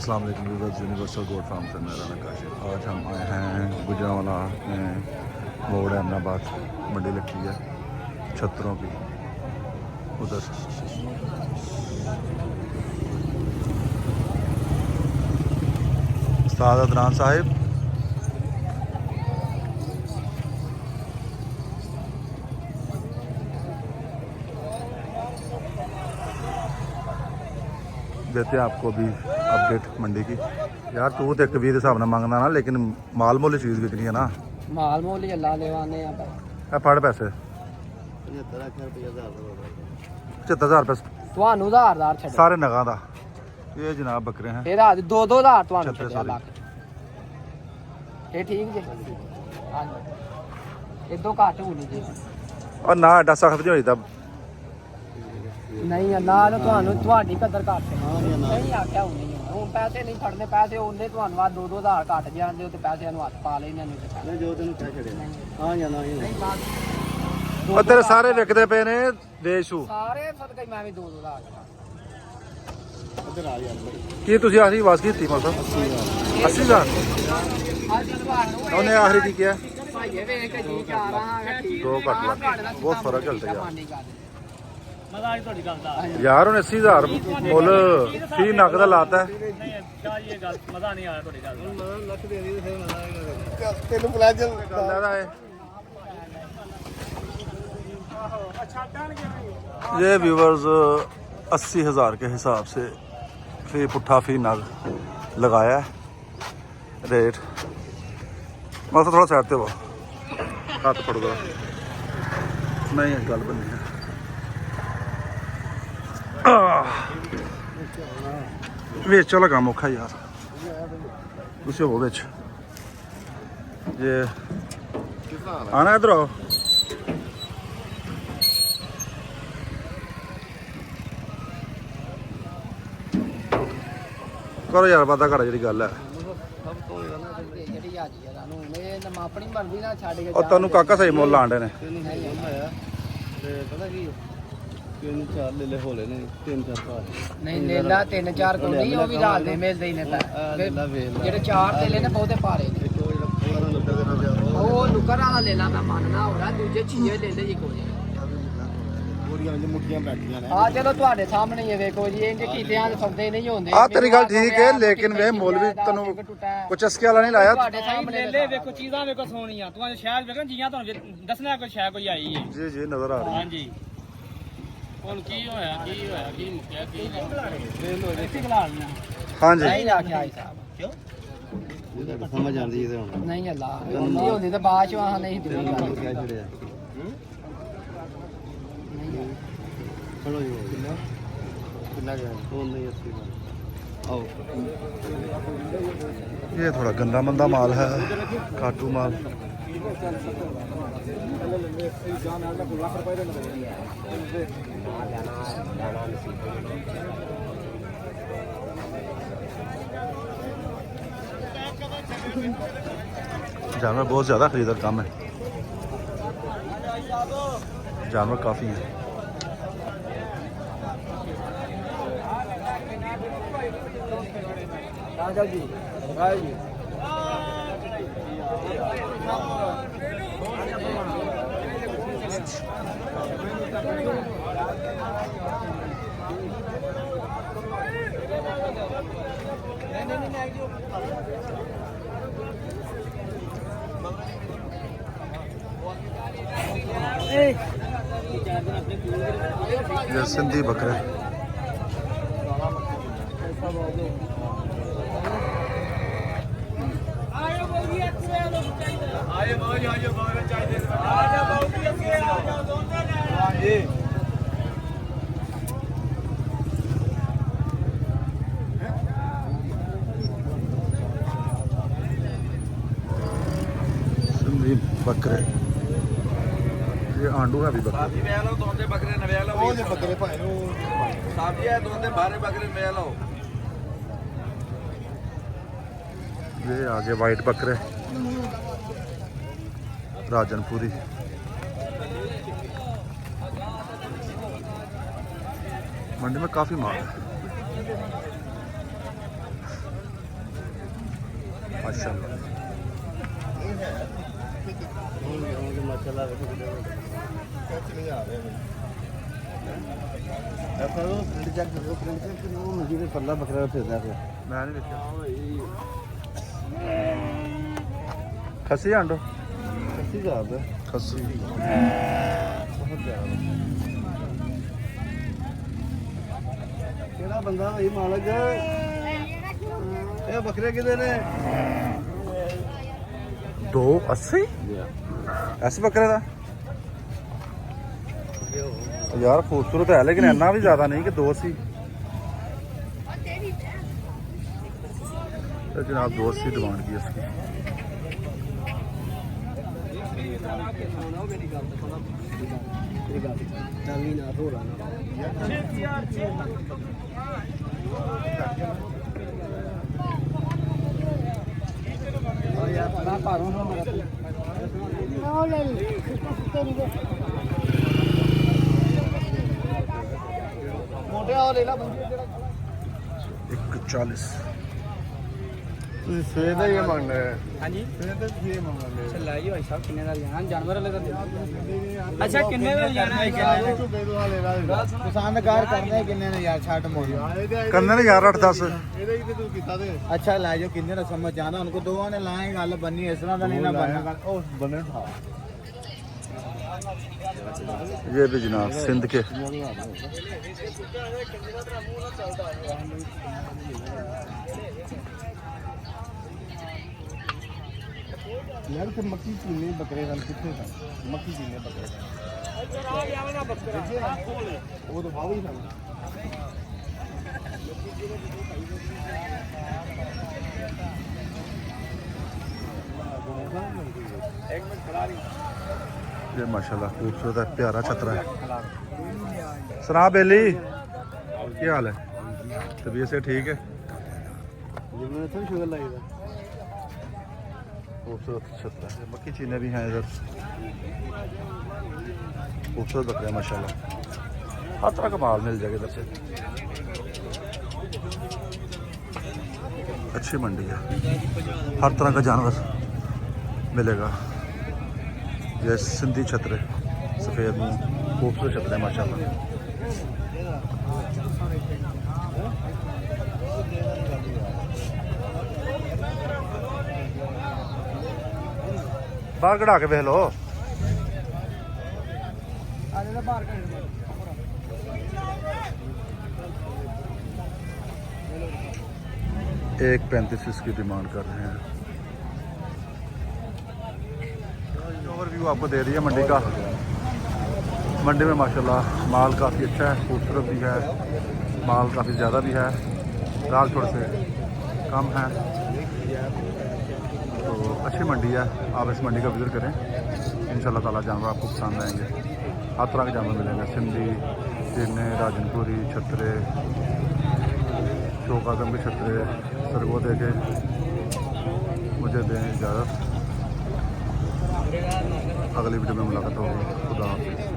अस्सलाम वालेकुम viewers, universal goat farm से मैं राना काशिफ। आज हम आए हैं गुजरांवाला में मोड़ अहमदाबाद मंडी लगती है छतरों की उधर। उस्ताद अदनान साहिब देते हैं आपको भी अपडेट मंडी की। यार तू तो एक भी हिसाब ना मांगना ना, लेकिन माल मोल चीज़ बिकनी है ना। माल मोल ही अल्लाह लेवाने फड़ पैसे 75,000 रुपये ਤੁਹਾਨੂੰ ਉਧਾਰਦਾਰ ਛੱਡ सारे नगां दा। ये जनाब बकरे हैं। ਇਹਦਾ 2-2 ਤੁਹਾਨੂੰ 76 ਛੱਡਿਆ ਲੱਖ। ਇਹ ਠੀਕ ਜੇ ਹਾਂਜੀ ਇਦੋਂ ਘੱਟ ਹੋਣੀ ਜੀ। और ना एडा सख्त नहीं होता। ਨਹੀਂ ਅੱਲਾਹ ਨੇ ਤੁਹਾਨੂੰ ਤੁਹਾਡੀ ਕਦਰ ਘੱਟ ਨਹੀਂ ਆਖਿਆ ਹੋਣੀ ਹੁਣ ਪੈਸੇ ਨਹੀਂ ਫੜਨੇ, ਪੈਸੇ ਉਹਨੇ ਤੁਹਾਨੂੰ ਆ 2-2 ਘੱਟ ਜਾਂਦੇ ਤੇ ਪੈਸਿਆਂ ਨੂੰ ਹੱਥ ਪਾ ਲੈਣੇ ਨੇ ਜੋ ਤੈਨੂੰ ਕਹਿ ਛੜਿਆ। ਹਾਂ ਜਾਂ ਨਹੀਂ और तेरे सारे विकते पे ने देशू ਸਾਰੇ ਸਦਕੇ ਮੈਂ ਵੀ 2-2 इधर आ यार की तुसी आखिरी आवाज की थी मतलब 80,000 उन्हें आखिरी की किया ਭਾਈਏ ਵੇਖ ਕੇ ਜੀ ਚਾਹ ਰਹਾ ਠੀਕ दो घट लग बहुत फर्क चलता यार। ਮਜ਼ਾ ਆਈ ਤੁਹਾਡੀ ਗੱਲ ਦਾ यार उन्हें 80,000 मुल फी नग दा लाता है। ਨਹੀਂ ਅੱਛਾ ਇਹ ਗੱਲ ਮਜ਼ਾ ਨਹੀਂ ਆਇਆ ਤੁਹਾਡੀ ਗੱਲ ਦਾ ਲੱਖ ਦੇ ਦੀ ਫਿਰ ਮਜ਼ਾ ਆਏਗਾ ਤੈਨੂੰ ਬੁਲਾ ਜਲ दादा है। ये व्यूवर्स 80,000 के हिसाब से फी पुट्ठा फी नग लगाया है रेट। बस थोड़ा साइड पे वो हाथ पड़ोगा नहीं गल बनी है। बेच वाला काम औखा यार कुछ हो बेच ये आना इधर आओ। करो यार वादा घड़ा जी गल है ਜਿਹੜੀ ਆਜੀ ਆ ਨੂੰ ਇਹ ਨਾ ਆਪਣੀ ਬਣਦੀ ਨਾ ਛੱਡ ਕੇ और तेन काका सही मुल आंडे ने ਪਤਾ ਕੀ ਨਹੀਂ ਨੇਲਾ 3-4 ਕੋ ਨਹੀਂ ਉਹ ਵੀ ਰਾਲ ਦੇ ਮਿਲਦੇ ਹੀ ਨੇ ਤਾਂ ਜਿਹੜੇ 4 ਦੇ ਲੈਣੇ ਬਹੁਤੇ ਭਾਰੇ ਨੇ ਉਹ ਨੁਕਰ ਵਾਲਾ ਲੈ ਲਾ ਮੈਂ ਮੰਨਣਾ ਹੋਣਾ ਦੂਜੇ ਚੀਜ਼ੇ ਲੈ ਲੈ ਜੀ ਕੋਈ ਆ ਚਲੋ ਤੁਹਾਡੇ ਸਾਹਮਣੇ ਹੀ ਵੇਖੋ ਜੀ ਇੰਜ ਕੀਤਿਆਂ ਦੇ ਸੌਦੇ ਨਹੀਂ ਹੁੰਦੇ। आ तेरी गल ठीक है लेकिन वे मुल भी तेन कुछ अस्के वाला नहीं लाया। ਤੁਹਾਡੇ ਸਾਹਮਣੇ ਲੈ ਵੇਖੋ ਚੀਜ਼ਾਂ ਵੇਖੋ ਸੋਹਣੀਆਂ ਤੁਹਾਨੂੰ ਸ਼ਾਇਦ ਵੇਖਣ ਜੀਆਂ ਤੁਹਾਨੂੰ ਦੱਸਣਾ ਕੋਈ ਸ਼ਾਇਦ ਕੋਈ ਆਈ ਹੈ। जी जी नजर आ रही है। ਹਾਂਜੀ ਹੁਣ ਕੀ ਹੋਇਆ ਕੀ ਮੁੱਕਿਆ ਕੀ ਇੱਥੇ ਖਲਾ ਲਿਆ हाँ जी ਨਹੀਂ ਆਖਿਆ ਆਈ ਸਾਹਿਬ ਕਿਉਂ ਸਮਝ ਆਉਂਦੀ ਇਹਦੇ ਹੁਣ ਨਹੀਂ ਅੱਲਾ ਨਹੀਂ ਹੁੰਦੀ ਤਾਂ ਬਾਅਦ ਚ ਆਹ ਨਹੀਂ ਦਿੱਤੀ ਕਹਿ ਛੜਿਆ ਚਲੋ ਜੀ ਕਿੰਨਾ ਗਿਆ ਉਹ ਨਹੀਂ 80 आओ ये थोड़ा गंदा मंदा माल है, काटू माल। जानवर बहुत ज़्यादा खरीदार कम है, जानवर काफ़ी है। राजा जी राय जी ये सिंधी बकरे सिंधी बकरे ये आंडू है भी बकरे। ਬੱਕਰੇ ਨਵੇਂ ਲਓ ਉਹ ਬੱਕਰੇ ਭਾਈ ਨੂੰ ਸਾਫੀ ਹੈ ਦੋਂਦੇ ਬਾਰੇ ਬੱਕਰੇ ਨਵੇਂ ਲਓ। ये आगे वाइट बकरे राजनपुरी। मंडी में काफ़ी माल है। माशाल्लाह। पल्ला बकरा फिरदा फिर मैं नहीं देखा खसी आंडो कसी जाब खसी बहुत ज्यादा ਕਿਹੜਾ ਬੰਦਾ ਭਾਈ ਮਾਲਕ ਇਹ ਬੱਕਰੇ ਕਿਦੇ ਨੇ 280 ऐसे बकरे का यार खूबसूरत है लेकिन इतना भी ज्यादा नहीं कि 280 तो जनाब 280 डिमांड की इसकी ਮੋਟੇ ਆ ਲੈ ਲਾ 140 ਤੁਸੀਂ ਸਵੇਰ ਦਾ ਹੀ ਮੰਗਣਾ ਹੈ ਹਾਂਜੀ ਸਵੇਰ ਦਾ ਕੀ ਮੰਗਣਾ ਚੱਲਾ ਜੀ ਭਾਈ ਸਾਹਿਬ ਕਿੰਨੇ ਦਾ ਲੈਣਾ ਜਾਨਵਰ ਵਾਲੇ ਦਾ ਅੱਛਾ ਕਿੰਨੇ ਦਾ ਲੈਣਾ ਹੈ ਪਸੰਦਕਾਰ ਕਰਨੇ ਕਿੰਨੇ ਨੇ ਯਾਰ ਛੱਡ ਮੋੜੀ करने ने यार 8-10 ਇਹਦੇ ਹੀ ਤੇ ਤੂੰ ਕੀਤਾ ਤੇ ਅੱਛਾ ਲੈ ਜਾਓ ਕਿੰਨੇ ਦਾ ਸਮਝ ਆਉਂਦਾ ਉਹਨਾਂ ਕੋ ਦੋਵਾਂ ਨੇ ਲਾਏ ਗੱਲ ਬੰਨੀ ਇਸ ਤਰ੍ਹਾਂ ਦਾ ਨਹੀਂ ਨਾ ਬੰਨਾ ਉਹ ਬੰਨੇ ਉਠਾ ये भी जनाब सिंध के ਯਾਰ ਤੇ ਮੱਕੀ ਚੀਨੇ ਬੱਕਰੇ ਦਾ ਕਿੱਥੇ ਸਨ ਮੱਕੀ ਚੀਨੇ ਬੱਕਰੇ ਉਹ ਤਾਂ ਬਾਹਰ ਹੀ ਸਨ एक मिनट खड़ा रही ये माशाल्लाह खूबसूरत है प्यारा छतरा है सना बेली क्या हाल है तबीयत से ठीक है जिन्होंने तो शुगर लगेगा खूबसूरत छतरा है मक्खी चीने भी हैं इधर खूबसूरत बकरे हैं माशाल्लाह हर तरह का माल मिल जाएगा इधर से अच्छी मंडी है हर तरह का जानवर मिलेगा ये सिंधी छतरे सफ़ेद मुँह खूबसूरत छतरे हैं माशाल्लाह बाहर कढ़ा के वेख लो एक 35 इसकी डिमांड कर रहे हैं। ओवरव्यू आपको दे दिया मंडी का। मंडी में माशाल्लाह माल काफ़ी अच्छा है, खूबसूरत भी है, माल काफ़ी ज़्यादा भी है, दाल थोड़े से कम है, तो अच्छी मंडी है। आप इस मंडी का विज़िट करें, इंशाल्लाह ताला जानवर आपको पसंद आएंगे। हर तरह के जानवर मिलेंगे, सिंधी, चीने, राजनपुरी, छतरे, चौकादम के छतरे। सर को दे के मुझे दें इजाज़त, अगली वीडियो में मुलाकात होगी। खुदा हाफ़िज़।